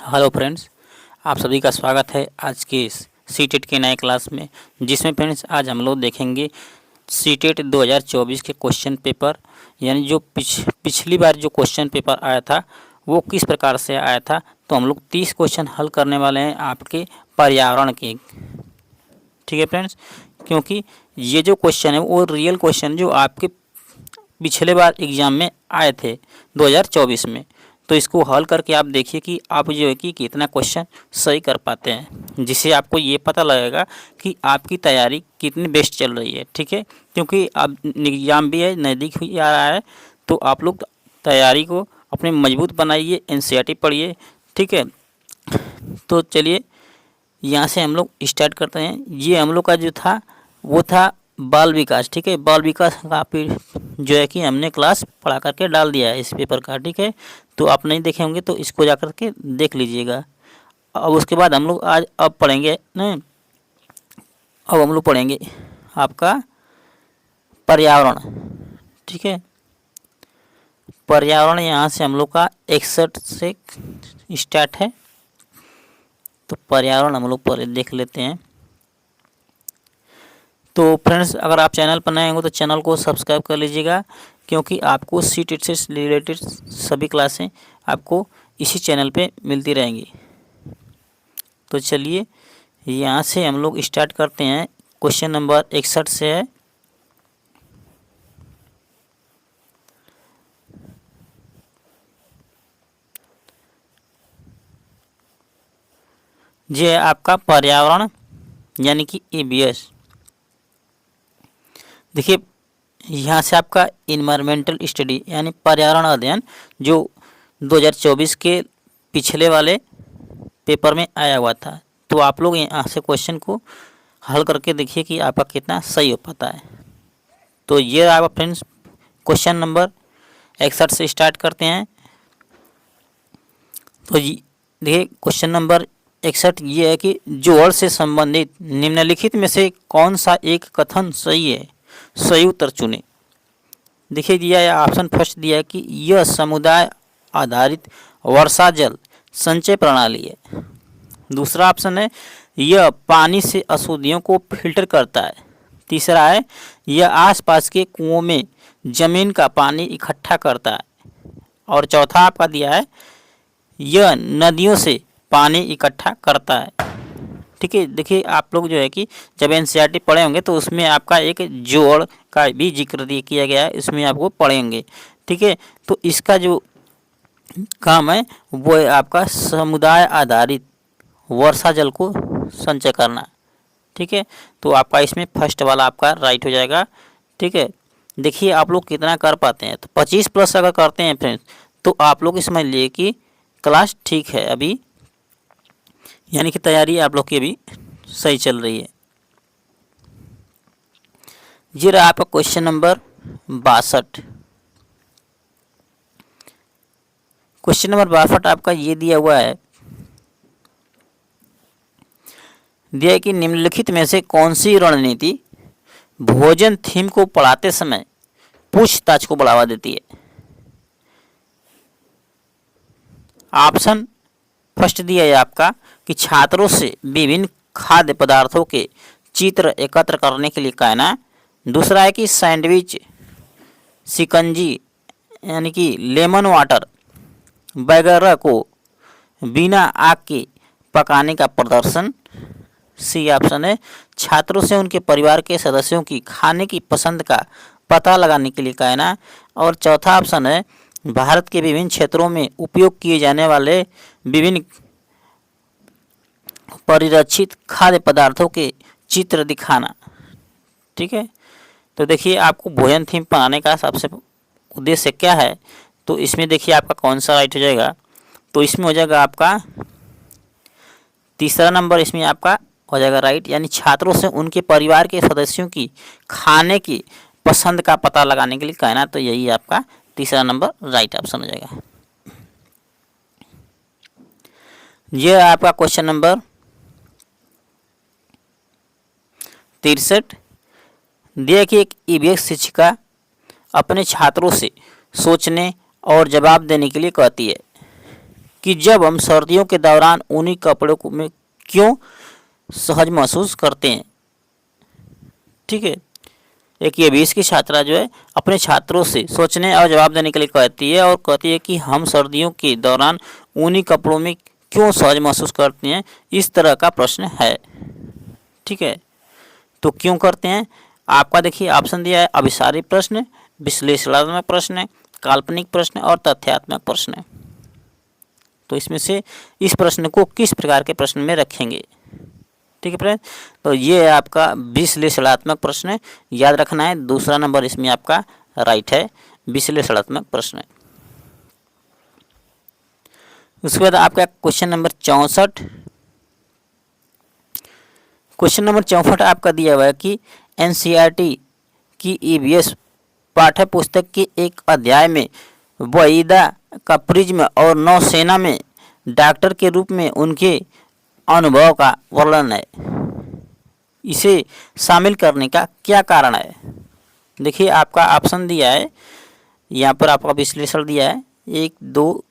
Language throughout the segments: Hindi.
हेलो फ्रेंड्स, आप सभी का स्वागत है आज के सीटेट के नए क्लास में, जिसमें फ्रेंड्स आज हम लोग देखेंगे सीटेट 2024 के क्वेश्चन पेपर। यानी जो पिछली बार जो क्वेश्चन पेपर आया था वो किस प्रकार से आया था। तो हम लोग 30 क्वेश्चन हल करने वाले हैं आपके पर्यावरण के। ठीक है फ्रेंड्स, क्योंकि ये जो क्वेश्चन है वो रियल क्वेश्चन जो आपके पिछले बार एग्ज़ाम में आए थे 2024 में। तो इसको हल करके आप देखिए कि आप जो है कि कितना क्वेश्चन सही कर पाते हैं, जिससे आपको ये पता लगेगा कि आपकी तैयारी कितनी बेस्ट चल रही है। ठीक है, क्योंकि अब एग्ज़ाम भी है, नज़दीक ही आ रहा है, तो आप लोग तैयारी को अपने मजबूत बनाइए, एनसीईआरटी पढ़िए। ठीक है, तो चलिए यहाँ से हम लोग स्टार्ट करते हैं। ये हम लोग का जो था वो था बाल विकास। ठीक है, बाल विकास का जो है कि हमने क्लास पढ़ा करके डाल दिया है इस पेपर का। ठीक है, तो आप नहीं देखे होंगे तो इसको जा कर के देख लीजिएगा। अब उसके बाद हम लोग आज अब पढ़ेंगे नहीं, अब हम लोग पढ़ेंगे आपका पर्यावरण। ठीक है, पर्यावरण यहाँ से हम लोग का 61 से स्टार्ट है। तो पर्यावरण हम लोग पहले देख लेते हैं। तो फ्रेंड्स, अगर आप चैनल पर नए होंगे तो चैनल को सब्सक्राइब कर लीजिएगा, क्योंकि आपको सीटेट से रिलेटेड सभी क्लासें आपको इसी चैनल पे मिलती रहेंगी। तो चलिए यहाँ से हम लोग स्टार्ट करते हैं। क्वेश्चन नंबर 61 से है। ये है आपका पर्यावरण यानी कि ईबीएस। देखिए यहाँ से आपका इन्वायरमेंटल स्टडी यानी पर्यावरण अध्ययन जो 2024 के पिछले वाले पेपर में आया हुआ था। तो आप लोग यहाँ से क्वेश्चन को हल करके देखिए कि आपका कितना सही हो पाता है। तो ये आपका फ्रेंड्स क्वेश्चन नंबर 61 से स्टार्ट करते हैं। तो देखिए क्वेश्चन नंबर 61 ये है कि जोड़ से संबंधित निम्नलिखित में से कौन सा एक कथन सही है, सही उत्तर चुने। देखिए दिया है ऑप्शन फर्स्ट दिया है कि यह समुदाय आधारित वर्षा जल संचय प्रणाली है। दूसरा ऑप्शन है यह पानी से अशुद्धियों को फिल्टर करता है। तीसरा है यह आसपास के कुओं में जमीन का पानी इकट्ठा करता है। और चौथा आपका दिया है यह नदियों से पानी इकट्ठा करता है। ठीक है, देखिए आप लोग जो है कि जब एनसीईआरटी पढ़े होंगे तो उसमें आपका एक जोड़ का भी जिक्र किया गया है, इसमें आपको पढ़ेंगे। ठीक है, तो इसका जो काम है वो है आपका समुदाय आधारित वर्षा जल को संचय करना। ठीक है, तो आपका इसमें फर्स्ट वाला आपका राइट हो जाएगा। ठीक है, देखिए आप लोग कितना कर पाते हैं। तो 25 प्लस अगर करते हैं फ्रेंड्स तो आप लोग समझ लिए कि क्लास ठीक है अभी, यानी कि तैयारी आप लोग की अभी सही चल रही है। ये रहा आपका क्वेश्चन नंबर 62। क्वेश्चन नंबर 62 आपका ये दिया हुआ है, दिया है कि निम्नलिखित में से कौन सी रणनीति भोजन थीम को पढ़ाते समय पूछताछ को बढ़ावा देती है। ऑप्शन फर्स्ट दिया है आपका कि छात्रों से विभिन्न खाद्य पदार्थों के चित्र एकत्र करने के लिए कहना। दूसरा है कि सैंडविच, शिकंजी यानी कि लेमन वाटर वगैरह को बिना आग के पकाने का प्रदर्शन। सी ऑप्शन है छात्रों से उनके परिवार के सदस्यों की खाने की पसंद का पता लगाने के लिए कहना। और चौथा ऑप्शन है भारत के विभिन्न क्षेत्रों में उपयोग किए जाने वाले विभिन्न परिरक्षित खाद्य पदार्थों के चित्र दिखाना। ठीक है, तो देखिए आपको भोजन थीम बनाने का सबसे उद्देश्य क्या है। तो इसमें देखिए आपका कौन सा राइट हो जाएगा। तो इसमें हो जाएगा आपका तीसरा नंबर, इसमें आपका हो जाएगा राइट, यानी छात्रों से उनके परिवार के सदस्यों की खाने की पसंद का पता लगाने के लिए कहना। तो यही आपका तीसरा नंबर राइट ऑप्शन हो जाएगा। यह है आपका क्वेश्चन नंबर 63। दिया कि एक ईवीएस शिक्षिका अपने छात्रों से सोचने और जवाब देने के लिए कहती है। कि जब हम सर्दियों के दौरान ऊनी कपड़ों में क्यों सहज महसूस करते हैं। ठीक है, एक ये 20 की छात्रा जो है अपने छात्रों से सोचने और जवाब देने के लिए कहती है और कहती है कि हम सर्दियों के दौरान ऊनी कपड़ों में क्यों सहज महसूस करते हैं। इस तरह का प्रश्न है। ठीक है, तो क्यों करते हैं आपका देखिए ऑप्शन दिया है अभिसारी प्रश्न, विश्लेषणात्मक प्रश्न, काल्पनिक प्रश्न और तथ्यात्मक प्रश्न। तो इसमें से इस प्रश्न को किस प्रकार के प्रश्न में रखेंगे। ठीक है फ्रेंड, तो ये है आपका विश्लेषणात्मक प्रश्न, याद रखना है। दूसरा नंबर इसमें आपका राइट है, विश्लेषणात्मक प्रश्न। उसके बाद आपका क्वेश्चन नंबर 64। क्वेश्चन नंबर 64 आपका दिया हुआ है कि एनसीईआरटी की ईवीएस पाठ्य पुस्तक के एक अध्याय में वहीदा का प्रिज्म और नौसेना में डॉक्टर के रूप में उनके अनुभव का वर्णन है। इसे शामिल करने का क्या कारण है। देखिए आपका ऑप्शन दिया है, यहाँ पर आपका विश्लेषण दिया है 1 2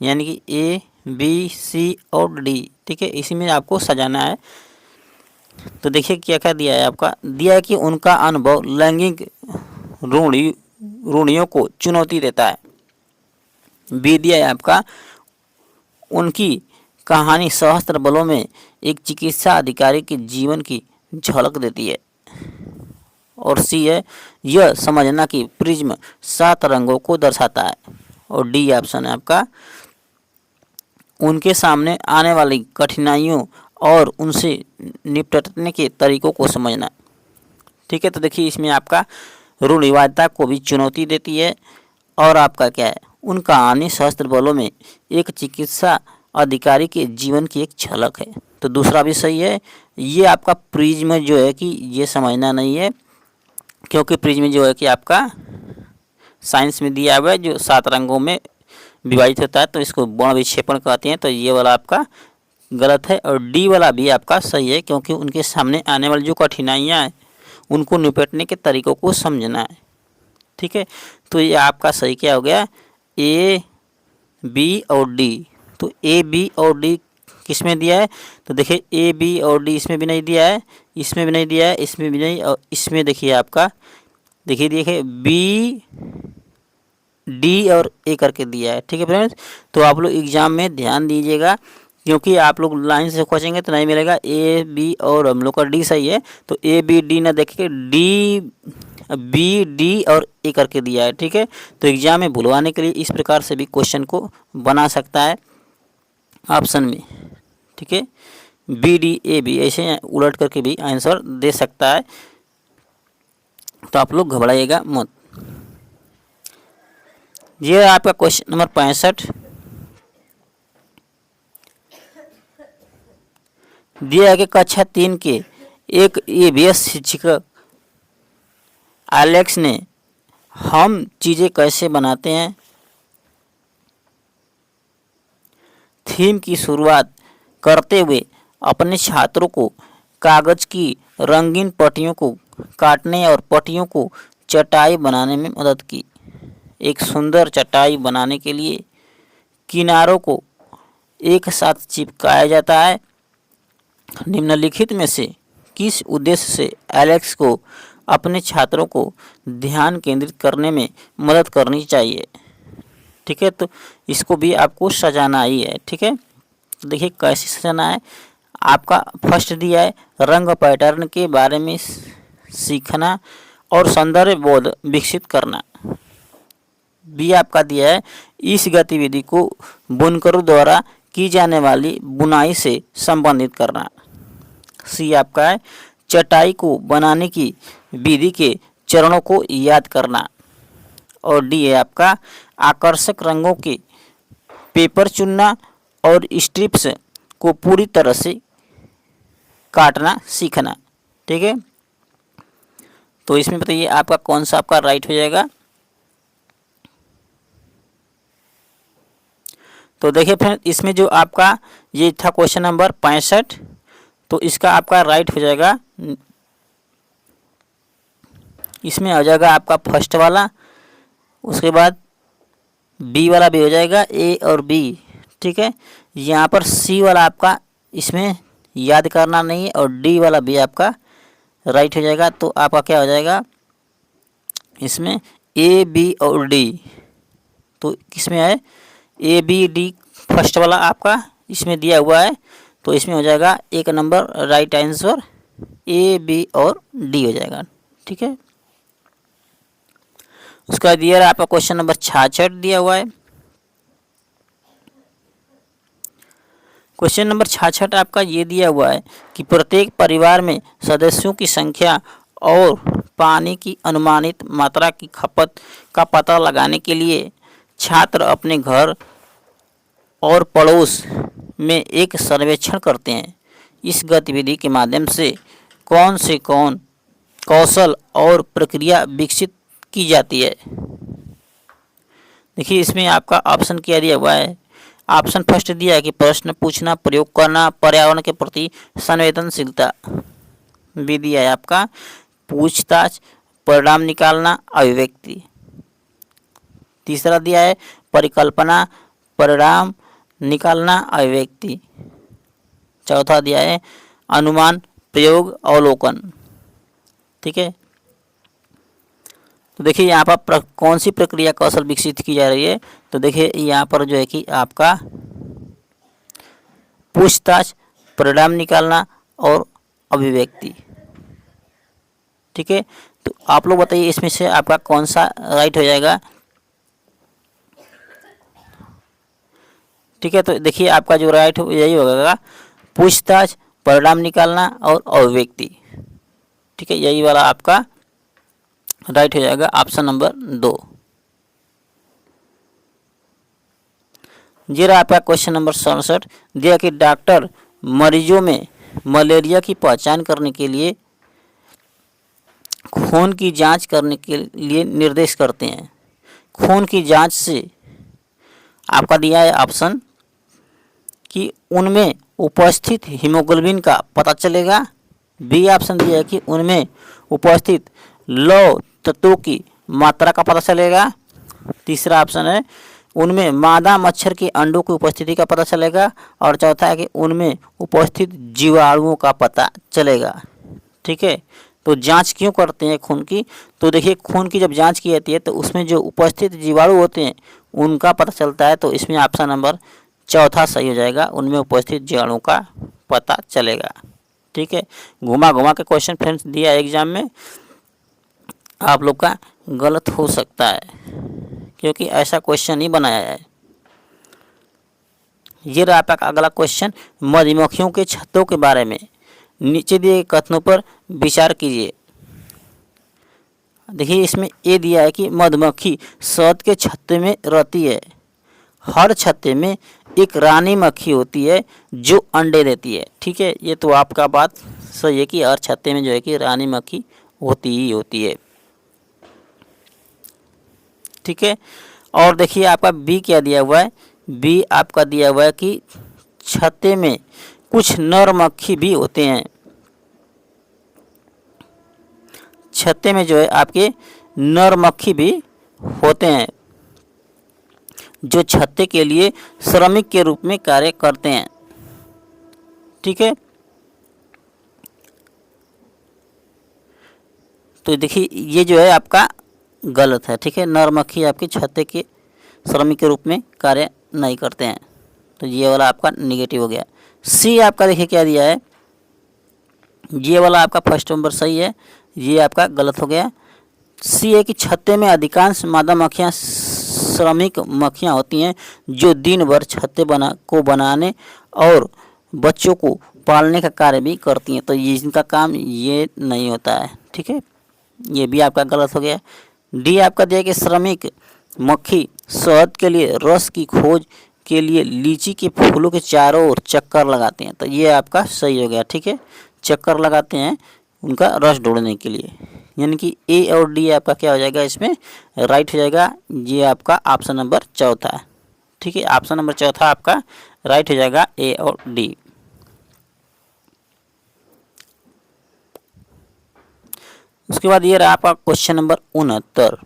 यानी कि ए बी सी और डी। ठीक है, इसी में आपको सजाना है। तो देखिए क्या क्या दिया है, आपका दिया है कि उनका अनुभव लैंगिक रूढ़ियों को चुनौती देता है। बी दिया है आपका उनकी कहानी सशस्त्र बलों में एक चिकित्सा अधिकारी के जीवन की झलक देती है। और सी है यह समझना कि प्रिज्म 7 रंगों को दर्शाता है। और डी ऑप्शन है आपका उनके सामने आने वाली कठिनाइयों और उनसे निपटने के तरीकों को समझना। ठीक है, तो देखिए इसमें आपका रूढ़िवादिता को भी चुनौती देती है। और आपका क्या है, उन कहानी सशस्त्र बलों में एक चिकित्सा अधिकारी के जीवन की एक झलक है। तो दूसरा भी सही है। ये आपका प्रिज्म जो है कि ये समझना नहीं है, क्योंकि प्रिज्म जो है कि आपका साइंस में दिया हुआ है जो 7 रंगों में विभाजित होता है, तो इसको वर्ण विक्षेपण कहते हैं। तो ये वाला आपका गलत है। और डी वाला भी आपका सही है, क्योंकि उनके सामने आने वाली जो कठिनाइयाँ हैं उनको निपटने के तरीकों को समझना है। ठीक है, तो ये आपका सही क्या हो गया, ए बी और डी। तो ए बी और डी किस में दिया है, तो देखिए ए बी और डी इसमें भी नहीं दिया है, इसमें भी नहीं दिया है, इसमें भी नहीं, और इसमें देखिए आपका देखिए बी डी और ए करके दिया है। ठीक है फ्रेंड्स, तो आप लोग एग्जाम में ध्यान दीजिएगा, क्योंकि आप लोग लाइन से खोजेंगे तो नहीं मिलेगा। ए बी और हम लोग का डी सही है, तो ए बी डी ना देखिए डी बी डी और ए करके दिया है। ठीक है, तो एग्जाम में भुलवाने के लिए इस प्रकार से भी क्वेश्चन को बना सकता है ऑप्शन में। ठीक है, बी डी ए बी ऐसे उलट करके भी आंसर दे सकता है, तो आप लोग घबराइएगा मत। ये आपका क्वेश्चन नंबर 65 दिया है कि कक्षा 3 के एक ईवीएस शिक्षक एलेक्स ने हम चीज़ें कैसे बनाते हैं थीम की शुरुआत करते हुए अपने छात्रों को कागज की रंगीन पट्टियों को काटने और पट्टियों को चटाई बनाने में मदद की। एक सुंदर चटाई बनाने के लिए किनारों को एक साथ चिपकाया जाता है। निम्नलिखित में से किस उद्देश्य से एलेक्स को अपने छात्रों को ध्यान केंद्रित करने में मदद करनी चाहिए। ठीक है, तो इसको भी आपको सजाना ही है। ठीक है, तो देखिए कैसे सजाना है। आपका फर्स्ट दिया है रंग पैटर्न के बारे में सीखना और सौंदर्य बोध विकसित करना। बी आपका दिया है इस गतिविधि को बुनकरों द्वारा की जाने वाली बुनाई से संबंधित करना। सी आपका है चटाई को बनाने की विधि के चरणों को याद करना। और डी है आपका आकर्षक रंगों के पेपर चुनना और स्ट्रिप्स को पूरी तरह से काटना सीखना। ठीक है, तो इसमें बताइए आपका कौन सा आपका राइट हो जाएगा। तो देखिए फ्रेंड, इसमें जो आपका ये था क्वेश्चन नंबर 65, तो इसका आपका राइट हो जाएगा, इसमें हो जाएगा आपका फर्स्ट वाला, उसके बाद बी वाला भी हो जाएगा, ए और बी। ठीक है। यहाँ पर सी वाला आपका इसमें याद करना नहीं है और डी वाला भी आपका राइट हो जाएगा। तो आपका क्या हो जाएगा इसमें ए बी और डी, तो किसमें है ए बी डी, फर्स्ट वाला आपका इसमें दिया हुआ है, तो इसमें हो जाएगा एक number right answer A B और डी हो जाएगा। ठीक है। उसका दिया है आपका क्वेश्चन नंबर 66 दिया हुआ है। क्वेश्चन नंबर 66 आपका ये दिया हुआ है कि प्रत्येक परिवार में सदस्यों की संख्या और पानी की अनुमानित मात्रा की खपत का पता लगाने के लिए छात्र अपने घर और पड़ोस में एक सर्वेक्षण करते हैं। इस गतिविधि के माध्यम से कौन कौशल और प्रक्रिया विकसित की जाती है। देखिए इसमें आपका ऑप्शन क्या दिया हुआ है। ऑप्शन फर्स्ट दिया है कि प्रश्न पूछना, प्रयोग करना, पर्यावरण के प्रति संवेदनशीलता। बी दिया है आपका पूछताछ, परिणाम निकालना, अभिव्यक्ति। तीसरा दिया है परिकल्पना, परिणाम निकालना, अभिव्यक्ति। चौथा दिया है अनुमान, प्रयोग, अवलोकन। ठीक है। तो देखिए यहाँ पर कौन सी प्रक्रिया कौशल विकसित की जा रही है, तो देखिए यहाँ पर जो है कि आपका पूछताछ, परिणाम निकालना और अभिव्यक्ति। ठीक है। तो आप लोग बताइए इसमें से आपका कौन सा राइट हो जाएगा। ठीक है। तो देखिए आपका जो राइट यही होगा पूछताछ, परिणाम निकालना और अभिव्यक्ति। ठीक है, यही वाला आपका राइट हो जाएगा ऑप्शन नंबर 2। ये रहा आपका क्वेश्चन नंबर 67 दिया कि डॉक्टर मरीजों में मलेरिया की पहचान करने के लिए खून की जांच करने के लिए निर्देश करते हैं। खून की जांच से आपका दिया है ऑप्शन कि उनमें उपस्थित हीमोग्लोबिन का पता चलेगा। बी ऑप्शन दिया है कि उनमें उपस्थित लौह तत्वों की मात्रा का पता चलेगा। तीसरा ऑप्शन है उनमें मादा मच्छर के अंडों की उपस्थिति का पता चलेगा। और चौथा है कि उनमें उपस्थित जीवाणुओं का पता चलेगा। ठीक है। तो जांच क्यों करते हैं खून की, तो देखिए खून की जब जांच की जाती है तो उसमें जो उपस्थित जीवाणु होते हैं उनका पता चलता है। तो इसमें ऑप्शन नंबर चौथा सही हो जाएगा, उनमें उपस्थित जीवाणु का पता चलेगा। ठीक है। घुमा घुमा के क्वेश्चन फ्रेंड्स दिया है एग्जाम में, आप लोग का गलत हो सकता है क्योंकि ऐसा क्वेश्चन ही बनाया है। ये रहा आपका अगला क्वेश्चन मधुमक्खियों के छत्तों के बारे में। नीचे दिए कथनों पर विचार कीजिए। देखिए इसमें ए दिया है कि मधुमक्खी शहद के छत्ते में रहती है। हर छत्ते में एक रानी मक्खी होती है जो अंडे देती है। ठीक है, ये तो आपका बात सही है कि हर छत्ते में जो है कि रानी मक्खी होती ही होती है। ठीक है। और देखिए आपका बी क्या दिया हुआ है। बी आपका दिया हुआ है कि छत्ते में कुछ नर मक्खी भी होते हैं। छत्ते में जो है आपके नर मक्खी भी होते हैं जो छत्ते के लिए श्रमिक के रूप में कार्य करते हैं। ठीक है। तो देखिए ये जो है आपका गलत है। ठीक है, नर मक्खी आपके छत्ते के श्रमिक के रूप में कार्य नहीं करते हैं, तो ये वाला आपका निगेटिव हो गया। सी आपका देखिए क्या दिया है, ये वाला आपका फर्स्ट नंबर सही है, ये आपका गलत हो गया। सी है कि छत्ते में अधिकांश मादा मक्खियाँ श्रमिक मक्खियाँ होती हैं जो दिन भर छत्ते बनाने और बच्चों को पालने का कार्य भी करती हैं, तो ये इनका काम ये नहीं होता है। ठीक है, ये भी आपका गलत हो गया। डी आपका दिया कि श्रमिक मक्खी शहद के लिए रस की खोज के लिए लीची के फूलों के चारों ओर चक्कर लगाते हैं, तो ये आपका सही हो गया। ठीक है, चक्कर लगाते हैं उनका रस ढूंढने के लिए, यानी कि ए और डी आपका क्या हो जाएगा, इसमें राइट हो जाएगा। ये आपका ऑप्शन नंबर चौथा है। ठीक है, ऑप्शन नंबर चौथा आपका राइट हो जाएगा, ए और डी। उसके बाद ये रहा आपका क्वेश्चन नंबर 69।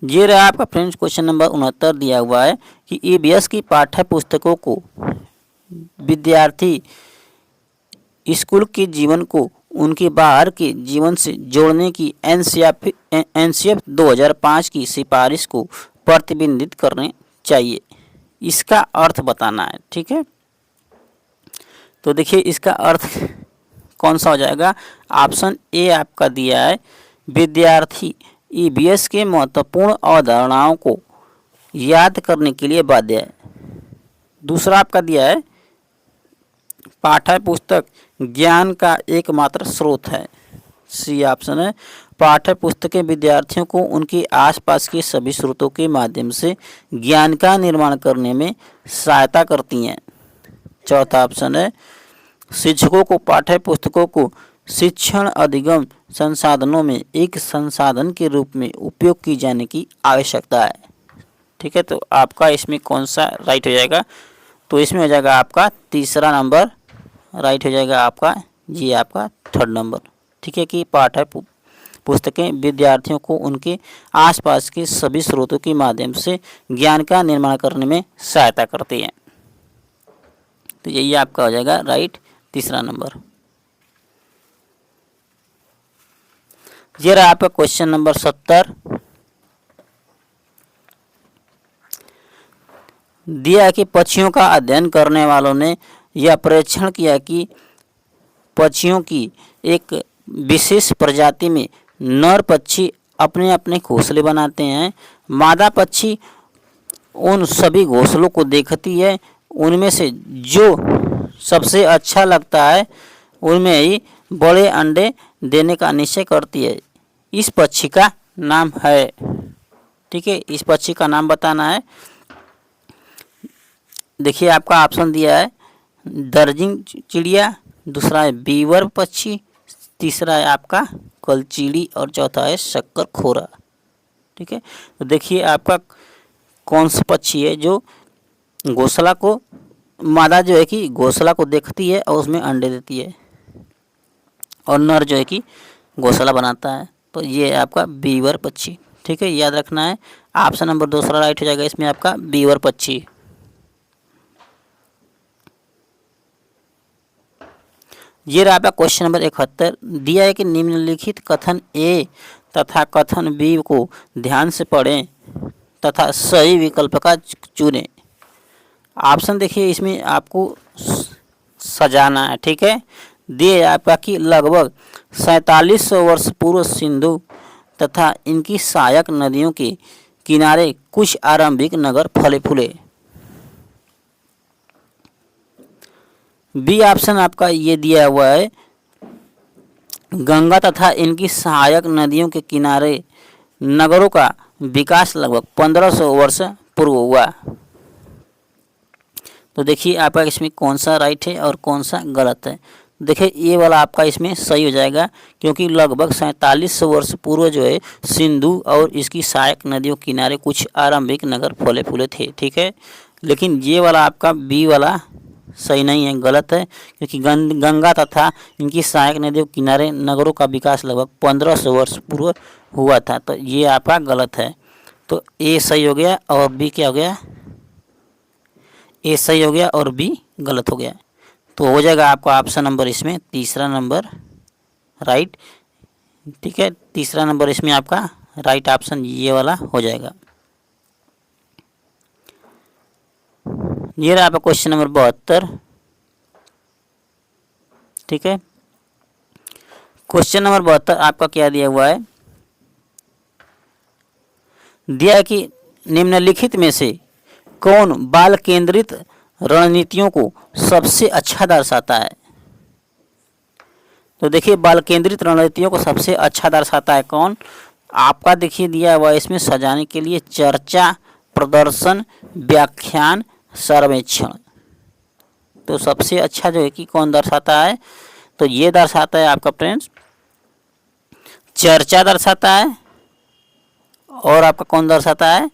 ये रहा आपका फ्रेंड्स क्वेश्चन नंबर 69 दिया हुआ है कि ईवीएस की पाठ्य पुस्तकों को विद्यार्थी स्कूल के जीवन को उनके बाहर के जीवन से जोड़ने की एनसीएफ 2005 की सिफारिश को प्रतिबिंबित करने चाहिए। इसका अर्थ बताना है। ठीक है, तो देखिए इसका अर्थ कौन सा हो जाएगा। ऑप्शन ए आपका दिया है विद्यार्थी ईवीएस के महत्वपूर्ण अवधारणाओं को याद करने के लिए बाध्य है। दूसरा आपका दिया है पाठ्य पुस्तक ज्ञान का एकमात्र स्रोत है। सी ऑप्शन है पाठ्य पुस्तकें विद्यार्थियों को उनके आसपास के सभी स्रोतों के माध्यम से ज्ञान का निर्माण करने में सहायता करती हैं। चौथा ऑप्शन है शिक्षकों को पाठ्य पुस्तकों को शिक्षण अधिगम संसाधनों में एक संसाधन के रूप में उपयोग की जाने की आवश्यकता है। ठीक है, तो आपका इसमें कौन सा राइट हो जाएगा, तो इसमें हो जाएगा आपका तीसरा नंबर राइट हो जाएगा आपका, ये आपका थर्ड नंबर। ठीक है, कि पाठ्य पुस्तकें विद्यार्थियों को उनके आसपास के सभी स्रोतों के माध्यम से ज्ञान का निर्माण करने में सहायता करती हैं। तो यही आपका हो जाएगा राइट तीसरा नंबर। ये रहा आपका क्वेश्चन नंबर 70 दिया है कि पक्षियों का अध्ययन करने वालों ने यह परीक्षण किया कि पक्षियों की एक विशेष प्रजाति में नर पक्षी अपने अपने घोंसले बनाते हैं। मादा पक्षी उन सभी घोंसलों को देखती है, उनमें से जो सबसे अच्छा लगता है उनमें ही बड़े अंडे देने का निश्चय करती है। इस पक्षी का नाम है। ठीक है, इस पक्षी का नाम बताना है। देखिए आपका ऑप्शन दिया है दर्जिंग चिड़िया, दूसरा है बीवर पक्षी, तीसरा है आपका कलचीड़ी और चौथा है शक्कर खोरा। ठीक है, तो देखिए आपका कौन सा पक्षी है जो घोंसला को मादा जो है कि घोंसला को देखती है और उसमें अंडे देती है, और नर जो है कि घोंसला बनाता है। तो ये है आपका बीवर पक्षी। ठीक है, याद रखना है। ऑप्शन नंबर दूसरा राइट हो जाएगा इसमें आपका बीवर पक्षी। ये रहा आपका क्वेश्चन नंबर 71 दिया है कि निम्नलिखित कथन ए तथा कथन बी को ध्यान से पढ़ें तथा सही विकल्प का चुनें। ऑप्शन देखिए इसमें आपको सजाना है। ठीक है, दिए आपका कि लगभग 4700 वर्ष पूर्व सिंधु तथा इनकी सहायक नदियों के किनारे कुछ आरंभिक नगर फले फूले। बी ऑप्शन आपका ये दिया हुआ है गंगा तथा इनकी सहायक नदियों के किनारे नगरों का विकास लगभग 1500 वर्ष पूर्व हुआ। तो देखिए आपका इसमें कौन सा राइट है और कौन सा गलत है। देखिए ये वाला आपका इसमें सही हो जाएगा, क्योंकि लगभग 4700 वर्ष पूर्व जो है सिंधु और इसकी सहायक नदियों के किनारे कुछ आरंभिक नगर फले फूले थे। ठीक है, लेकिन ये वाला आपका बी वाला सही नहीं है, गलत है, क्योंकि गंगा तथा इनकी सहायक नदियों के किनारे नगरों का विकास लगभग 1500 वर्ष पूर्व हुआ था। तो ये आपका गलत है। तो ए सही हो गया और बी क्या हो गया, ए सही हो गया और बी गलत हो गया। तो हो जाएगा आपका ऑप्शन नंबर इसमें तीसरा नंबर राइट। ठीक है, तीसरा नंबर इसमें आपका राइट ऑप्शन ये वाला हो जाएगा। ये रहा आपका क्वेश्चन नंबर 72। ठीक है, क्वेश्चन नंबर 72 आपका क्या दिया हुआ है, दिया है कि निम्नलिखित में से कौन बाल केंद्रित रणनीतियों को सबसे अच्छा दर्शाता है। तो देखिए बाल केंद्रित रणनीतियों को सबसे अच्छा दर्शाता है कौन। आपका देखिए दिया हुआ इसमें सजाने के लिए चर्चा, प्रदर्शन, व्याख्यान, सर्वेक्षण। तो सबसे अच्छा जो है कि कौन दर्शाता है, तो ये दर्शाता है आपका फ्रेंड्स चर्चा दर्शाता है, और आपका कौन दर्शाता है,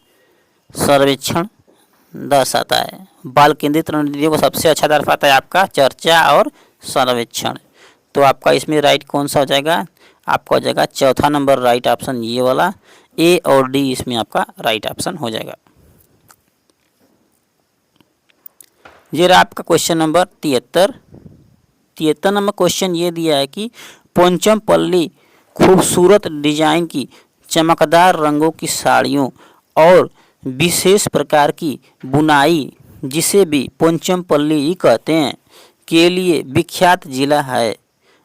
सर्वेक्षण दर्शाता है। बाल केंद्रित रणनीतियों को सबसे अच्छा दर्शाता है आपका चर्चा और सर्वेक्षण। तो आपका इसमें राइट कौन सा हो जाएगा, आपका हो जाएगा चौथा नंबर राइट ऑप्शन ये वाला। ए और डी इसमें आपका राइट ऑप्शन हो जाएगा। ये रहा आपका क्वेश्चन नंबर 73 नंबर क्वेश्चन ये दिया है कि पोंचमपल्ली खूबसूरत डिजाइन की चमकदार रंगों की साड़ियों और विशेष प्रकार की बुनाई, जिसे भी पोंचमपल्ली ही कहते हैं, के लिए विख्यात जिला है।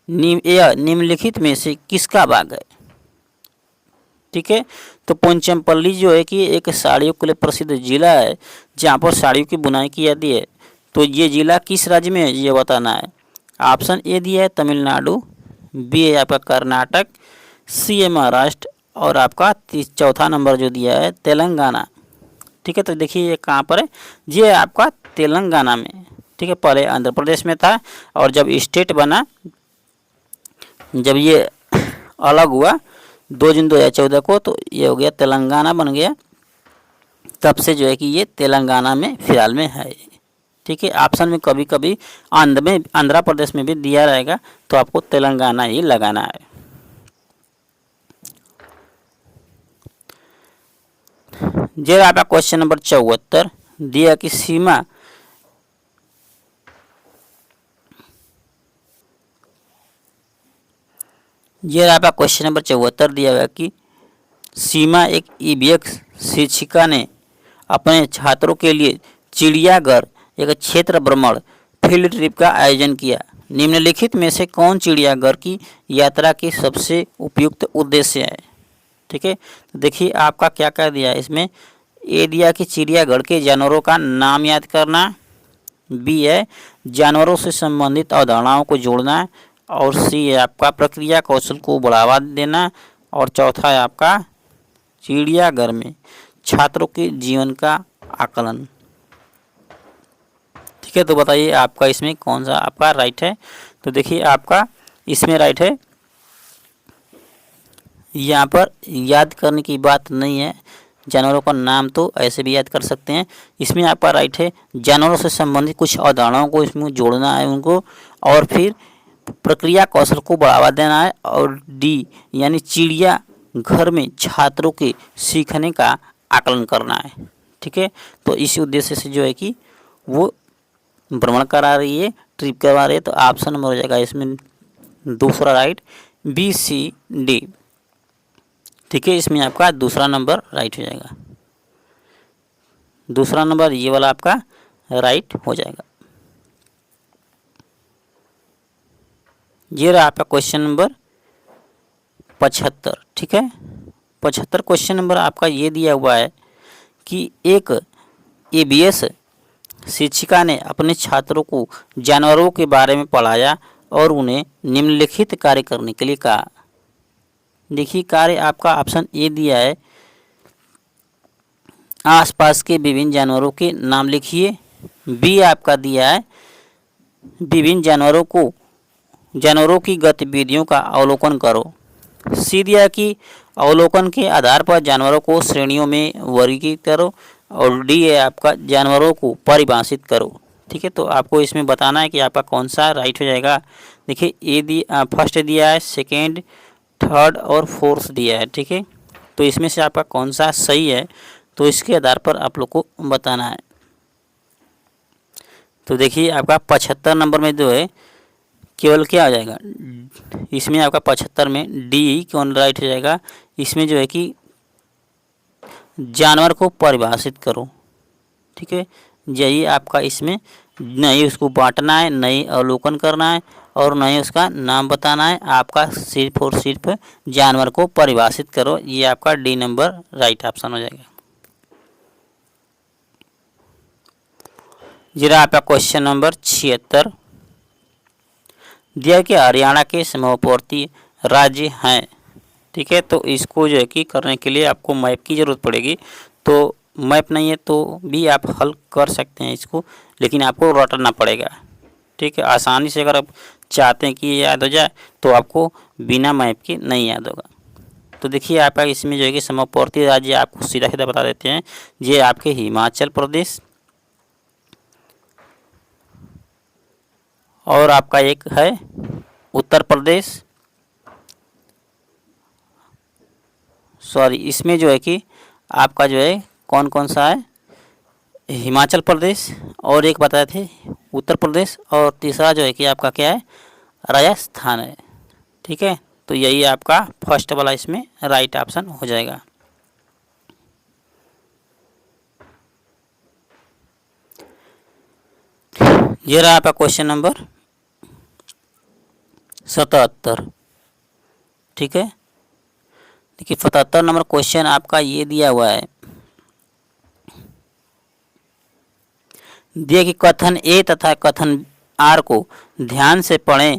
यह निम्नलिखित में से किसका भाग है? ठीक है, तो पोंचमपल्ली जो है कि एक साड़ियों के लिए प्रसिद्ध जिला है जहाँ पर साड़ियों की बुनाई की जाती है। तो ये जिला किस राज्य में है ये बताना है। ऑप्शन ए दिया है तमिलनाडु, बी है आपका कर्नाटक, सी है महाराष्ट्र और आपका चौथा नंबर जो दिया है तेलंगाना। ठीक है, तो देखिए ये कहाँ पर है, ये आपका तेलंगाना में। ठीक है, पहले आंध्र प्रदेश में था और जब स्टेट बना, जब ये अलग हुआ 2 जून 2014 को, तो ये हो गया तेलंगाना बन गया। तब से जो है कि ये तेलंगाना में फिलहाल में है। ठीक है, ऑप्शन में कभी कभी आंध्र प्रदेश में भी दिया रहेगा, तो आपको तेलंगाना ही लगाना है। ये आपका क्वेश्चन नंबर 74 दिया कि सीमा ये आपका क्वेश्चन नंबर 74 दिया गया कि सीमा एक ईवीएक्स शिक्षिका ने अपने छात्रों के लिए चिड़ियाघर एक क्षेत्र भ्रमण फील्ड ट्रिप का आयोजन किया। निम्नलिखित में से कौन चिड़ियाघर की यात्रा की सबसे उपयुक्त उद्देश्य है? ठीक है, तो देखिए आपका क्या क्या दिया है इसमें। ए दिया कि चिड़ियाघर के जानवरों का नाम याद करना, बी है जानवरों से संबंधित अवधारणाओं को जोड़ना, और सी है आपका प्रक्रिया कौशल को बढ़ावा देना, और चौथा है आपका चिड़ियाघर में छात्रों के जीवन का आकलन। ठीक है, तो बताइए आपका इसमें कौन सा आपका राइट है। तो देखिए आपका इसमें राइट है, यहाँ पर याद करने की बात नहीं है, जानवरों का नाम तो ऐसे भी याद कर सकते हैं। इसमें आपका राइट है जानवरों से संबंधित कुछ अवधारणाओं को इसमें जोड़ना है उनको, और फिर प्रक्रिया कौशल को बढ़ावा देना है, और डी यानी चिड़िया घर में छात्रों के सीखने का आकलन करना है। ठीक है, तो इसी उद्देश्य से जो है कि वो भ्रमण करा रही है, ट्रिप करवा रही है। तो ऑप्शन नंबर हो जाएगा इसमें दूसरा राइट, बी सी डी। ठीक है, इसमें आपका दूसरा नंबर राइट हो जाएगा, दूसरा नंबर ये वाला आपका राइट हो जाएगा। ये रहा आपका क्वेश्चन नंबर 75। ठीक है, 75 क्वेश्चन नंबर आपका ये दिया हुआ है कि एक ईवीएस शिक्षिका ने अपने छात्रों को जानवरों के बारे में पढ़ाया और उन्हें निम्नलिखित कार्य करने के लिए कहा। देखिए कार्य आपका ऑप्शन ए दिया है आसपास के विभिन्न जानवरों के नाम लिखिए, बी आपका दिया है विभिन्न जानवरों की गतिविधियों का अवलोकन करो, सी दिया कि अवलोकन के आधार पर जानवरों को श्रेणियों में वर्गीकृत करो, और डी है आपका जानवरों को परिभाषित करो। ठीक है, तो आपको इसमें बताना है कि आपका कौन सा राइट हो जाएगा। देखिए ए फर्स्ट दिया है, सेकेंड, थर्ड और फोर्थ दिया है। ठीक है, तो इसमें से आपका कौन सा सही है, तो इसके आधार पर आप लोग को बताना है। तो देखिए आपका 75 नंबर में जो है केवल क्या आ जाएगा, इसमें आपका 75 में डी कौन राइट हो जाएगा। इसमें जो है कि जानवर को परिभाषित करो। ठीक है, यही आपका इसमें नहीं उसको बांटना है, नहीं अवलोकन करना है, और नहीं उसका नाम बताना है। आपका सिर्फ और सिर्फ जानवर को परिभाषित करो, ये आपका डी नंबर राइट ऑप्शन हो जाएगा। जरा आपका क्वेश्चन नंबर 76 दिया कि हरियाणा के सीमावर्ती राज्य हैं। ठीक है, तो इसको जो है कि करने के लिए आपको मैप की ज़रूरत पड़ेगी। तो मैप नहीं है तो भी आप हल कर सकते हैं इसको, लेकिन आपको रटना पड़ेगा। ठीक है, आसानी से अगर आप चाहते हैं कि ये याद हो जाए तो आपको बिना मैप के नहीं याद होगा। तो देखिए आपका इसमें जो है कि सीमावर्ती राज्य आपको सीधा सीधा बता देते हैं। ये आपके हिमाचल प्रदेश, और आपका एक है उत्तर प्रदेश, सॉरी इसमें जो है कि आपका जो है कौन कौन सा है, हिमाचल प्रदेश, और एक बताए थे उत्तर प्रदेश, और तीसरा जो है कि आपका क्या है, राजस्थान है। ठीक है, तो यही आपका फर्स्ट वाला इसमें राइट ऑप्शन हो जाएगा। ये रहा आपका क्वेश्चन नंबर 77। ठीक है, देखिए 77 नंबर क्वेश्चन आपका ये दिया हुआ है, दिए कि कथन ए तथा कथन आर को ध्यान से पढ़ें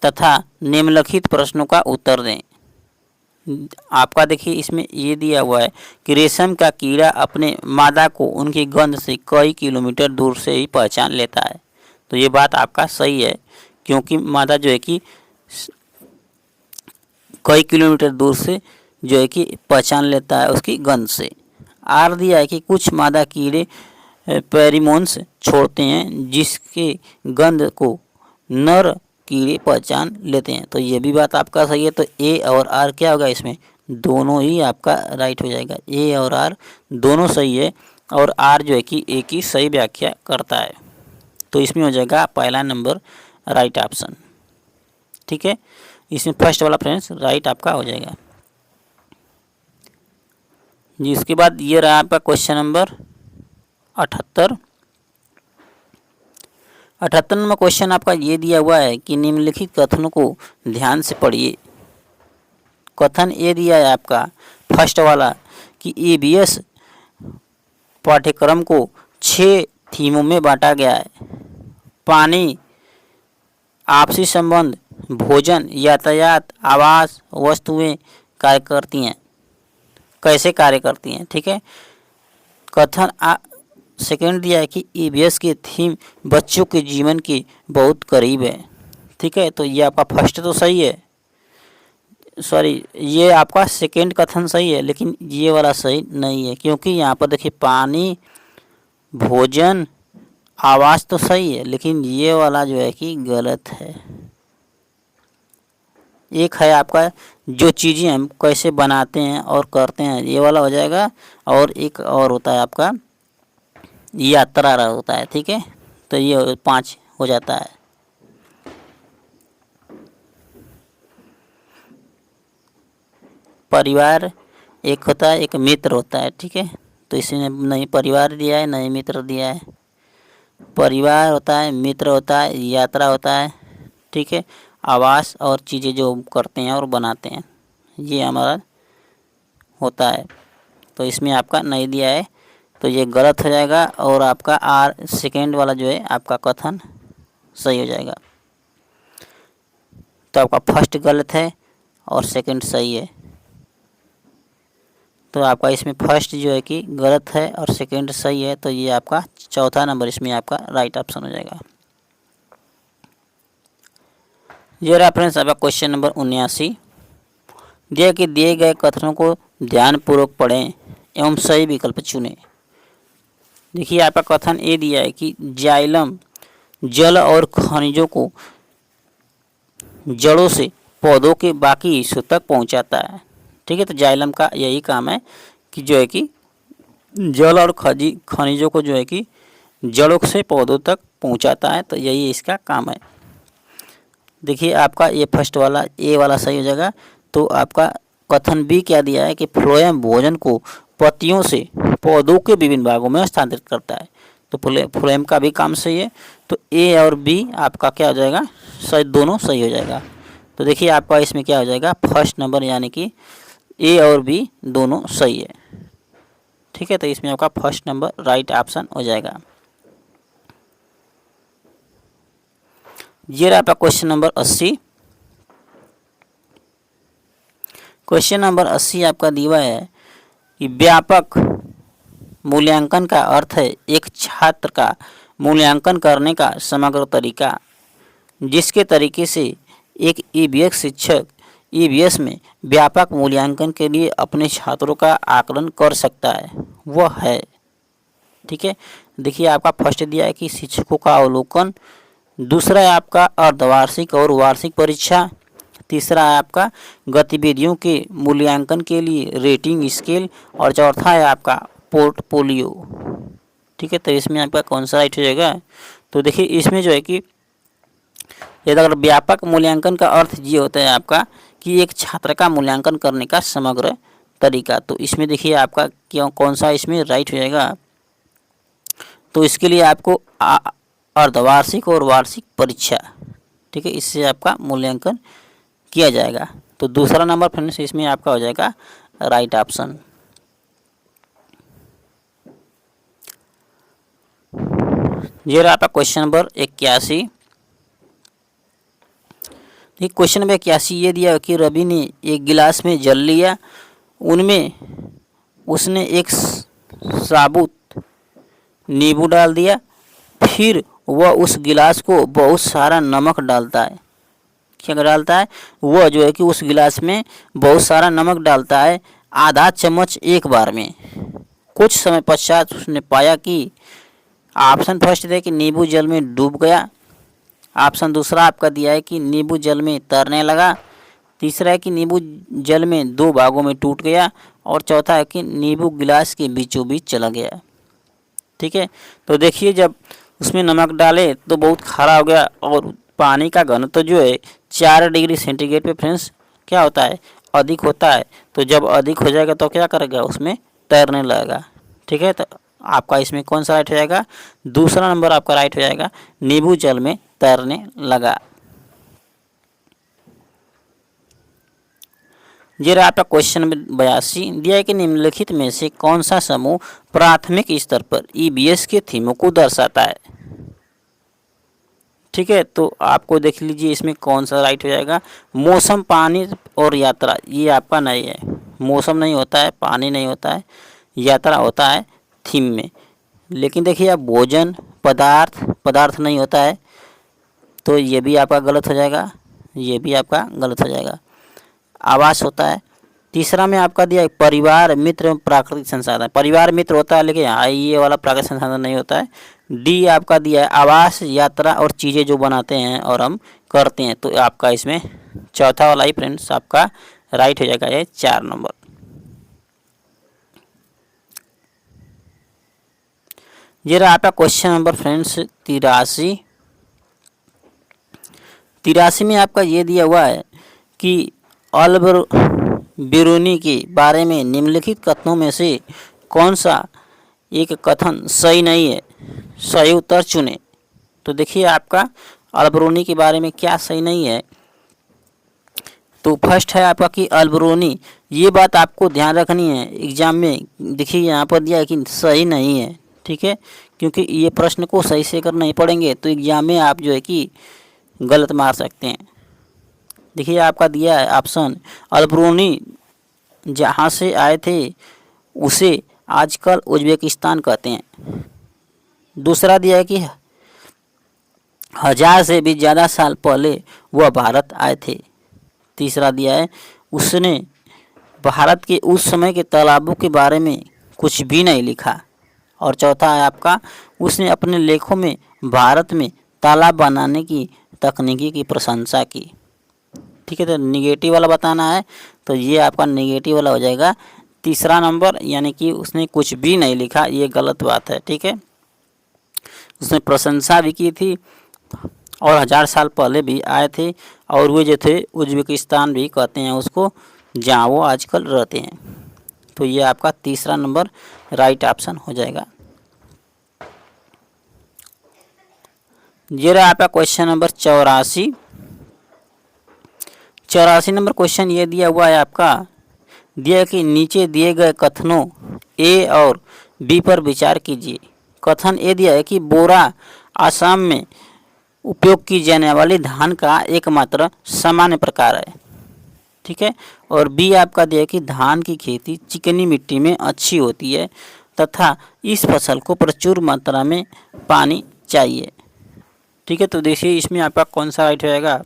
तथा निम्नलिखित प्रश्नों का उत्तर दें। आपका देखिए इसमें ये दिया हुआ है कि रेशम का कीड़ा अपने मादा को उनकी गंध से कई किलोमीटर दूर से ही पहचान लेता है। तो ये बात आपका सही है, क्योंकि मादा जो है कि कई किलोमीटर दूर से जो है कि पहचान लेता है उसकी गंध से। आर दिया है कि कुछ मादा कीड़े फेरोमोन्स छोड़ते हैं जिसके गंध को नर कीड़े पहचान लेते हैं। तो ये भी बात आपका सही है। तो ए और आर क्या होगा, इसमें दोनों ही आपका राइट हो जाएगा। ए और आर दोनों सही है, और आर जो है कि ए की सही व्याख्या करता है। तो इसमें हो जाएगा पहला नंबर राइट ऑप्शन। ठीक है, इसमें फर्स्ट वाला फ्रेंड्स राइट आपका हो जाएगा जी। इसके बाद ये रहा आपका क्वेश्चन नंबर 78। 78 नंबर क्वेश्चन आपका ये दिया हुआ है कि निम्नलिखित कथनों को ध्यान से पढ़िए। कथन ये दिया है आपका फर्स्ट वाला कि EVS पाठ्यक्रम को 6 थीमों में बांटा गया है। पानी, आपसी संबंध, भोजन, यातायात, आवास, वस्तुएं कार्य करती हैं, कैसे कार्य करती हैं। ठीक है, कथन सेकेंड दिया है कि EVS की थीम बच्चों के जीवन के बहुत करीब है। ठीक है, तो ये आपका फर्स्ट तो सही है, सॉरी ये आपका सेकेंड कथन सही है, लेकिन ये वाला सही नहीं है, क्योंकि यहाँ पर देखिए पानी, भोजन, आवास तो सही है, लेकिन ये वाला जो है कि गलत है। एक है आपका जो चीज़ें हम कैसे बनाते हैं और करते हैं, ये वाला हो जाएगा, और एक और होता है आपका यात्रा रहा होता है। ठीक है, तो ये 5 हो जाता है। परिवार एक होता है, एक मित्र होता है। ठीक है, तो इसने नहीं परिवार दिया है, नहीं मित्र दिया है। परिवार होता है, मित्र होता है, यात्रा होता है। ठीक है, आवास और चीज़ें जो करते हैं और बनाते हैं, ये हमारा होता है। तो इसमें आपका नहीं दिया है, तो ये गलत हो जाएगा, और आपका आर सेकेंड वाला जो है आपका कथन सही हो जाएगा। तो आपका फर्स्ट गलत है और सेकेंड सही है। तो आपका इसमें फर्स्ट जो है कि गलत है और सेकेंड सही है, तो ये आपका चौथा नंबर इसमें आपका राइट ऑप्शन हो जाएगा। ये रहा फ्रेंड्स आपका क्वेश्चन नंबर 79। दिया कि दिए गए कथनों को ध्यानपूर्वक पढ़ें एवं सही विकल्प चुनें। देखिए आपका कथन ये दिया है कि जाइलम जल और खनिजों को जड़ों से पौधों के बाकी हिस्सों तक पहुंचाता है। ठीक है, तो जाइलम का यही काम है कि जो है कि जल और खनिजों को जो है कि जड़ों से पौधों तक पहुंचाता है, तो यही इसका काम है। देखिए आपका ये फर्स्ट वाला ए वाला सही हो जाएगा। तो आपका कथन बी क्या दिया है कि फ्लोएम भोजन को पत्तियों से पौधों के विभिन्न भागों में हस्तांतरित करता है, तो फ्लोएम का भी काम सही है। तो ए और बी आपका क्या हो जाएगा, सही, दोनों सही हो जाएगा। तो देखिए आपका इसमें क्या हो जाएगा, फर्स्ट नंबर यानी कि ए और बी दोनों सही है। ठीक है, तो इसमें आपका फर्स्ट नंबर राइट ऑप्शन हो जाएगा। ये रहा आपका क्वेश्चन नंबर 80। क्वेश्चन नंबर 80 आपका दिया है कि व्यापक मूल्यांकन का अर्थ है एक छात्र का मूल्यांकन करने का समग्र तरीका, जिसके तरीके से एक EVS शिक्षक EVS में व्यापक मूल्यांकन के लिए अपने छात्रों का आकलन कर सकता है, वह है। ठीक है, देखिए आपका फर्स्ट दिया है कि शिक्षकों का अवलोकन, दूसरा है आपका अर्धवार्षिक और वार्षिक परीक्षा, तीसरा है आपका गतिविधियों के मूल्यांकन के लिए रेटिंग स्केल, और चौथा है आपका पोर्टफोलियो। ठीक है, तो इसमें आपका कौन सा राइट हो जाएगा? तो देखिए इसमें जो है कि यदि अगर व्यापक मूल्यांकन का अर्थ ये होता है आपका कि एक छात्र का मूल्यांकन करने का समग्र तरीका, तो इसमें देखिए आपका क्यों कौन सा इसमें राइट हो जाएगा? तो इसके लिए आपको अर्धवार्षिक और वार्षिक परीक्षा, ठीक है, इससे आपका मूल्यांकन किया जाएगा। तो दूसरा नंबर फ्रेंड्स इसमें आपका हो जाएगा राइट ऑप्शन। ये रहा आपका क्वेश्चन नंबर 81। क्वेश्चन नंबर 81 ये दिया कि रवि ने एक गिलास में जल लिया, उनमें उसने एक साबुत नींबू डाल दिया, फिर वह उस गिलास को बहुत सारा नमक डालता है। क्या डालता है? वह जो है कि उस गिलास में बहुत सारा नमक डालता है, आधा चम्मच एक बार में। कुछ समय पश्चात उसने पाया कि ऑप्शन फर्स्ट है कि नींबू जल में डूब गया, ऑप्शन दूसरा आपका दिया है कि नींबू जल में तैरने लगा, तीसरा है कि नींबू जल में दो भागों में टूट गया, और चौथा है कि नींबू गिलास के बीचों बीच चला गया। ठीक है, तो देखिए जब उसमें नमक डाले तो बहुत खारा हो गया, और पानी का घनत्व तो जो है 4 डिग्री सेंटीग्रेड पे फ्रेंड्स क्या होता है? अधिक होता है। तो जब अधिक हो जाएगा तो क्या करेगा? उसमें तैरने लगेगा। ठीक है, तो आपका इसमें कौन सा राइट हो जाएगा? दूसरा नंबर आपका राइट हो जाएगा, नींबू जल में तैरने लगा। ये रहा आपका क्वेश्चन नंबर 82। दिया है कि निम्नलिखित में से कौन सा समूह प्राथमिक स्तर पर ईबीएस के थीमों को दर्शाता है? ठीक है, तो आपको देख लीजिए इसमें कौन सा राइट हो जाएगा। मौसम, पानी और यात्रा, ये आपका नहीं है। मौसम नहीं होता है, पानी नहीं होता है, यात्रा होता है थीम में। लेकिन देखिए आप भोजन, पदार्थ नहीं होता है, तो ये भी आपका गलत हो जाएगा, ये भी आपका गलत हो जाएगा। आवास होता है। तीसरा में आपका दिया है परिवार, मित्र एवं प्राकृतिक संसाधन। परिवार मित्र होता है, लेकिन यहाँ ये वाला प्राकृतिक संसाधन नहीं होता है। डी आपका दिया है आवास, यात्रा और चीज़ें जो बनाते हैं और हम करते हैं, तो आपका इसमें चौथा वाला ही फ्रेंड्स आपका राइट हो जाएगा, ये 4 नंबर। ये रहा आपका क्वेश्चन नंबर फ्रेंड्स 83। 83 में आपका ये दिया हुआ है कि अल-बिरूनी के बारे में निम्नलिखित कथनों में से कौन सा एक कथन सही नहीं है? सही उत्तर चुने। तो देखिए आपका अल-बिरूनी के बारे में क्या सही नहीं है? तो फर्स्ट है आपका कि अल-बिरूनी, ये बात आपको ध्यान रखनी है एग्जाम में। देखिए यहाँ पर दिया है कि सही नहीं है, ठीक है, क्योंकि ये प्रश्न को सही से अगर नहीं पढ़ेंगे तो एग्जाम में आप जो है कि गलत मार सकते हैं। देखिए आपका दिया है ऑप्शन, अल-बिरूनी जहाँ से आए थे उसे आजकल उज्बेकिस्तान कहते हैं। दूसरा दिया है कि 1000 से भी ज़्यादा साल पहले वह भारत आए थे। तीसरा दिया है उसने भारत के उस समय के तालाबों के बारे में कुछ भी नहीं लिखा। और चौथा है आपका उसने अपने लेखों में भारत में तालाब बनाने की तकनीकी की प्रशंसा की। ठीक है, तो निगेटिव वाला बताना है, तो ये आपका निगेटिव वाला हो जाएगा तीसरा नंबर, यानी कि उसने कुछ भी नहीं लिखा, ये गलत बात है। ठीक है, उसने प्रशंसा भी की थी और 1000 साल पहले भी आए थे, और वो जो थे उज्बेकिस्तान भी कहते हैं उसको, जहाँ वो आजकल रहते हैं। तो ये आपका तीसरा नंबर राइट ऑप्शन हो जाएगा। ये रहा आपका क्वेश्चन नंबर 84। 84 नंबर क्वेश्चन ये दिया हुआ है आपका, दिया कि नीचे दिए गए कथनों ए और बी पर विचार कीजिए। कथन ए दिया है कि बोरा असम में उपयोग की जाने वाली धान का एकमात्र सामान्य प्रकार है। ठीक है, और बी आपका दिया है कि धान की खेती चिकनी मिट्टी में अच्छी होती है तथा इस फसल को प्रचुर मात्रा में पानी चाहिए। ठीक है, तो देखिए इसमें आपका कौन सा राइट हो जाएगा?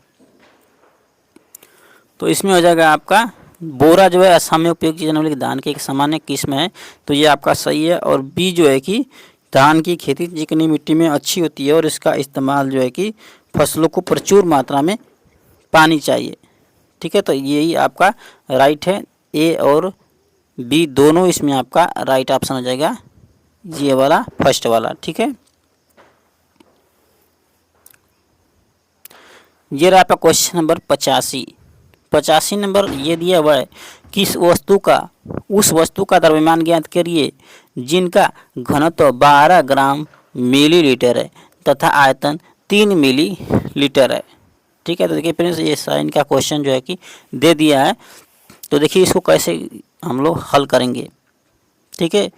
तो इसमें हो जाएगा आपका बोरा जो है असम में उपयोग की जाने वाली धान की एक सामान्य किस्म है, तो ये आपका सही है। और बी जो है कि धान की खेती चिकनी मिट्टी में अच्छी होती है और इसका इस्तेमाल जो है कि फसलों को प्रचुर मात्रा में पानी चाहिए। ठीक है, तो यही आपका राइट है, ए और बी दोनों इसमें आपका राइट ऑप्शन हो जाएगा, ये वाला फर्स्ट वाला। ठीक है, ये रहा आपका क्वेश्चन नंबर 85 नंबर ये दिया हुआ है, किस वस्तु का उस वस्तु का द्रव्यमान ज्ञात करिए जिनका घनत्व 12 ग्राम मिलीलीटर है तथा आयतन 3 मिलीलीटर है। ठीक है, तो देखिए फ्रेंड्स ये साइन का क्वेश्चन जो है कि दे दिया है, तो देखिए इसको कैसे हम लोग हल करेंगे। ठीक है,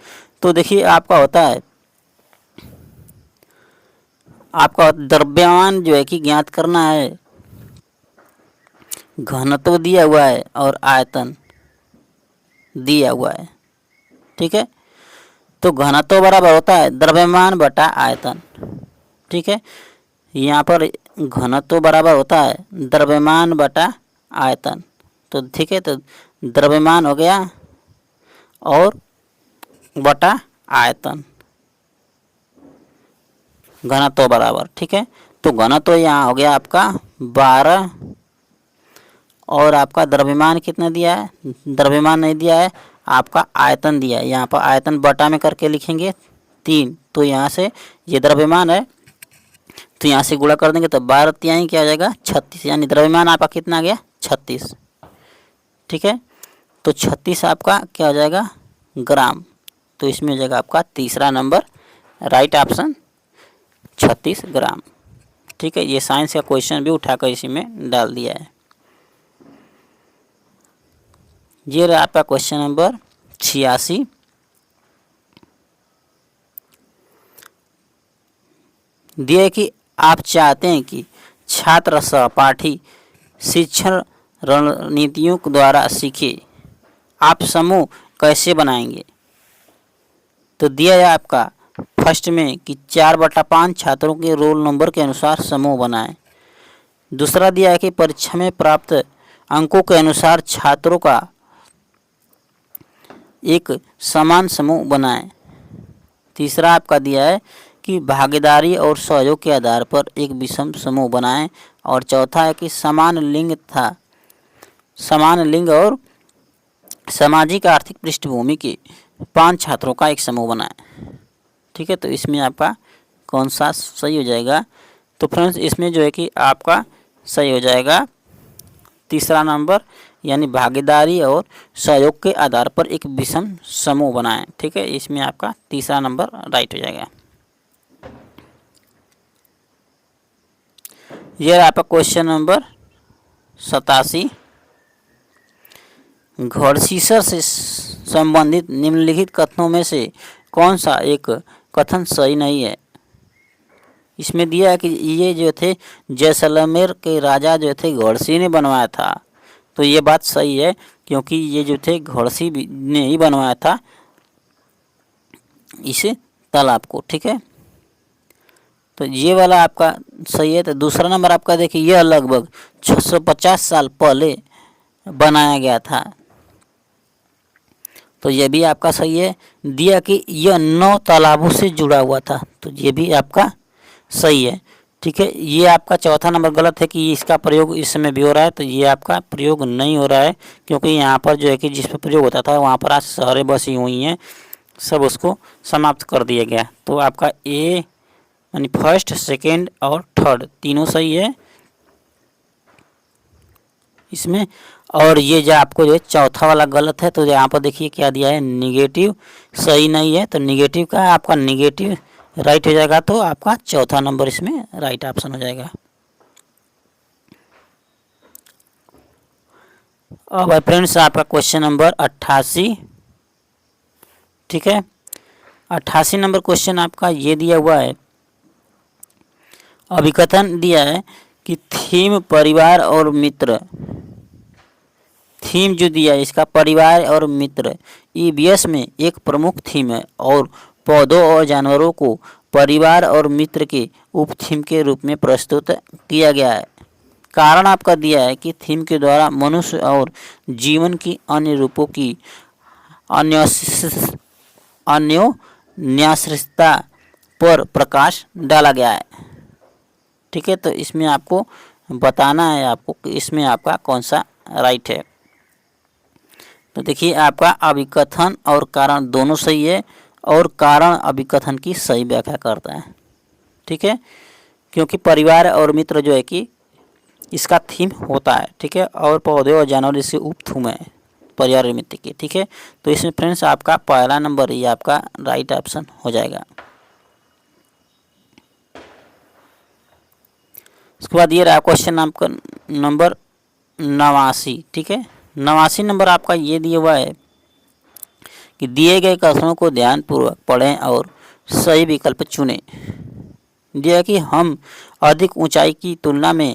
तो देखिए आपका होता है, आपका द्रव्यमान जो है कि ज्ञात करना है, घनत्व दिया हुआ है और आयतन दिया हुआ है। ठीक है, तो घनत्व बराबर होता है द्रव्यमान बटा आयतन। ठीक है, यहाँ पर घनत्व बराबर होता है द्रव्यमान बटा आयतन। तो ठीक है, तो द्रव्यमान हो गया और बटा आयतन, घनत्व बराबर। ठीक है, तो घनत्व यहाँ हो गया आपका 12 और आपका द्रव्यमान कितना दिया है, द्रव्यमान नहीं दिया है, आपका आयतन दिया है। यहाँ पर आयतन बटा में करके लिखेंगे 3, तो यहाँ से ये द्रव्यमान है तो यहाँ से गुणा कर देंगे तो 12 तिहाई क्या हो जाएगा 36, यानी द्रव्यमान आपका कितना आ गया 36। ठीक है, तो 36 आपका क्या हो जाएगा ग्राम, तो इसमें हो जाएगा आपका तीसरा नंबर राइट ऑप्शन 36 ग्राम। ठीक है, ये साइंस का क्वेश्चन भी उठाकर इसी में डाल दिया है। ये रहा आपका क्वेश्चन नंबर 86। दिया कि आप चाहते हैं कि छात्र सहपाठी शिक्षण रणनीतियों द्वारा सीखे, आप समूह कैसे बनाएंगे। तो दिया है आपका फर्स्ट में कि 4/5 छात्रों के रोल नंबर के अनुसार समूह बनाएं। दूसरा दिया है कि परीक्षा में प्राप्त अंकों के अनुसार छात्रों का एक समान समूह बनाएं। तीसरा आपका दिया है कि भागीदारी और सहयोग के आधार पर एक विषम समूह बनाएं। और चौथा है कि समान लिंग और सामाजिक आर्थिक पृष्ठभूमि के 5 छात्रों का एक समूह बनाएं। ठीक है, तो इसमें आपका कौन सा सही हो जाएगा। तो फ्रेंड्स इसमें जो है कि आपका सही हो जाएगा तीसरा नंबर, यानी भागीदारी और सहयोग के आधार पर एक विषम समूह बनाएं। ठीक है, इसमें आपका तीसरा नंबर राइट हो जाएगा। यह आपका क्वेश्चन नंबर 87। घर्षण से संबंधित निम्नलिखित कथनों में से कौन सा एक कथन सही नहीं है। इसमें दिया है कि ये जो थे जैसलमेर के राजा जो थे घोड़सी ने बनवाया था, तो ये बात सही है क्योंकि ये जो थे घोड़सी ने ही बनवाया था इस तालाब को। ठीक है, तो ये वाला आपका सही है। तो दूसरा नंबर आपका देखिए, यह लगभग 650 साल पहले बनाया गया था, तो ये भी आपका सही है। दिया कि यह 9 तालाबों से जुड़ा हुआ था, तो ये भी आपका सही है। ठीक है, ये आपका चौथा नंबर गलत है कि इसका प्रयोग इस समय भी हो रहा है, तो ये आपका प्रयोग नहीं हो रहा है क्योंकि यहाँ पर जो है कि जिस पर प्रयोग होता था वहाँ पर आज शहरें बसी हुई हैं, सब उसको समाप्त कर दिया गया। तो आपका ए यानी फर्स्ट, सेकेंड और थर्ड तीनों सही है इसमें। और ये जो आपको जो चौथा वाला गलत है, तो यहाँ पर देखिए क्या दिया है निगेटिव, सही नहीं है, तो निगेटिव का आपका निगेटिव राइट हो जाएगा, तो आपका चौथा नंबर इसमें राइट ऑप्शन हो जाएगा। अब फ्रेंड्स आपका क्वेश्चन नंबर 88। ठीक है, 88 नंबर क्वेश्चन आपका ये दिया हुआ है, अभिकथन दिया है कि थीम परिवार और मित्र, थीम जो दिया है इसका परिवार और मित्र ईवीएस में एक प्रमुख थीम है और पौधों और जानवरों को परिवार और मित्र के उप थीम के रूप में प्रस्तुत किया गया है। कारण आपका दिया है कि थीम के द्वारा मनुष्य और जीवन की अन्य रूपों की अन्योन्याश्रितता पर प्रकाश डाला गया है। ठीक है, तो इसमें आपको बताना है आपको कि इसमें आपका कौन सा राइट है। तो देखिए आपका अभिकथन और कारण दोनों सही है, और कारण अभिकथन की सही व्याख्या करता है। ठीक है, क्योंकि परिवार और मित्र जो है कि इसका थीम होता है। ठीक है, और पौधे और जानवर इससे उपथीम है परिवार और मित्र की। ठीक है, तो इसमें फ्रेंड्स आपका पहला नंबर ये आपका राइट ऑप्शन हो जाएगा। उसके बाद ये रहा क्वेश्चन आपका नंबर 89। ठीक है, 89 नंबर आपका ये दिया हुआ है कि दिए गए कथनों को ध्यानपूर्वक पढ़ें और सही विकल्प चुनें। दिया कि हम अधिक ऊंचाई की तुलना में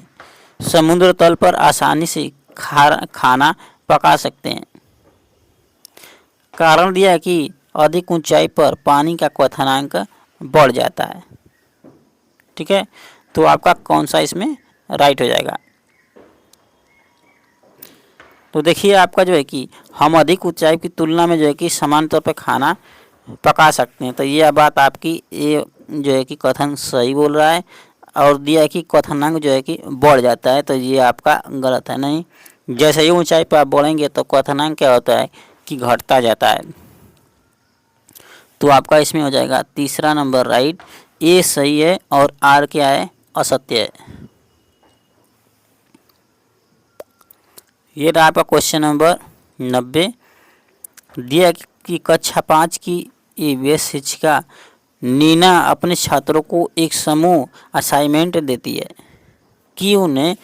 समुद्र तल पर आसानी से खाना पका सकते हैं। कारण दिया कि अधिक ऊंचाई पर पानी का क्वथनांक बढ़ जाता है। ठीक है, तो आपका कौन सा इसमें राइट हो जाएगा? तो देखिए आपका जो है कि हम अधिक ऊंचाई की तुलना में जो है कि समान तौर पर खाना पका सकते हैं, तो ये बात आपकी ये जो है कि कथन सही बोल रहा है। और दिया है कि क्वथनांक जो है कि बढ़ जाता है, तो ये आपका गलत है। नहीं, जैसे ही ऊंचाई पर आप बढ़ेंगे तो क्वथनांक क्या होता है कि घटता जाता है। तो आपका इसमें हो जाएगा तीसरा नंबर राइट, ए सही है और आर क्या है? असत्य है। ये रहा आपका क्वेश्चन नंबर 90। दिया कि कक्षा 5 की ईवीएस शिक्षिका नीना अपने छात्रों को एक समूह असाइनमेंट देती है कि उन्हें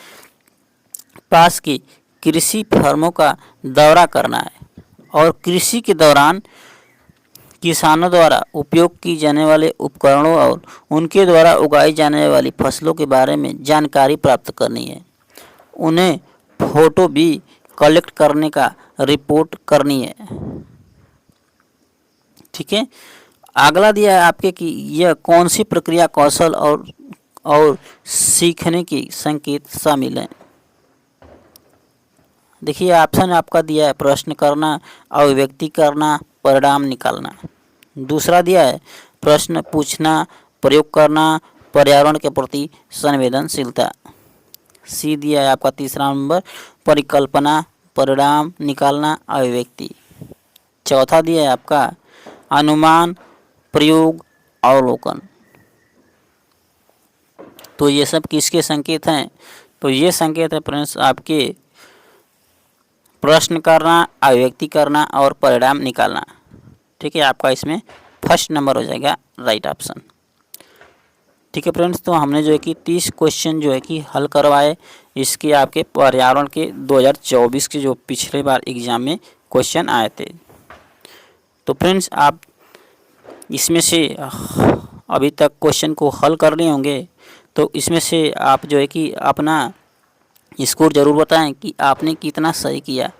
पास की कृषि फर्मों का दौरा करना है और कृषि के दौरान किसानों द्वारा उपयोग की जाने वाले उपकरणों और उनके द्वारा उगाई जाने वाली फसलों के बारे में जानकारी प्राप्त करनी है। उन्हें फोटो भी कलेक्ट करने का रिपोर्ट करनी है। ठीक है, अगला दिया है आपके कि यह कौन सी प्रक्रिया कौशल और सीखने की संकेत शामिल है। देखिए ऑप्शन आपका दिया है प्रश्न करना, अभिव्यक्ति करना, परिणाम निकालना। दूसरा दिया है प्रश्न पूछना, प्रयोग करना, पर्यावरण के प्रति संवेदनशीलता। सी दिया है आपका तीसरा नंबर परिकल्पना, परिणाम निकालना, अभिव्यक्ति। चौथा दिया है आपका अनुमान, प्रयोग, अवलोकन। तो ये सब किसके संकेत हैं? तो ये संकेत है फ्रेंड्स आपके प्रश्न करना, अभिव्यक्ति करना और परिणाम निकालना। ठीक है, आपका इसमें फर्स्ट नंबर हो जाएगा राइट ऑप्शन। ठीक है फ्रेंड्स, तो हमने जो है कि 30 क्वेश्चन जो है कि हल करवाए इसके आपके पर्यावरण के 2024 के जो पिछले बार एग्जाम में क्वेश्चन आए थे। तो फ्रेंड्स आप इसमें से अभी तक क्वेश्चन को हल कर लिए होंगे, तो इसमें से आप जो है कि अपना स्कोर ज़रूर बताएं कि आपने कितना सही किया।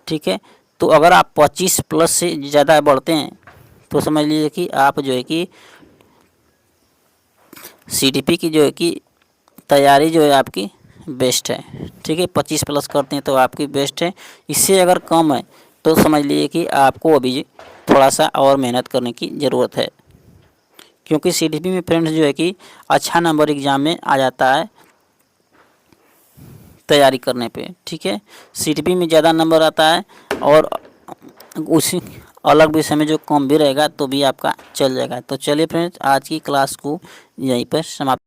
ठीक है, तो अगर आप 25 प्लस से ज़्यादा बढ़ते हैं तो समझ लीजिए कि आप जो है कि सीटीपी की जो है कि तैयारी जो है आपकी बेस्ट है। ठीक है, 25 प्लस करते हैं तो आपकी बेस्ट है। इससे अगर कम है तो समझ लीजिए कि आपको अभी थोड़ा सा और मेहनत करने की ज़रूरत है, क्योंकि सीटीपी में फ्रेंड्स जो है कि अच्छा नंबर एग्ज़ाम में आ जाता है तैयारी करने पे। ठीक है, सीटीपी में ज़्यादा नंबर आता है और उसी अलग विषय में जो कम भी रहेगा तो भी आपका चल जाएगा। तो चलिए फ्रेंड्स आज की क्लास को यहीं पर समाप्त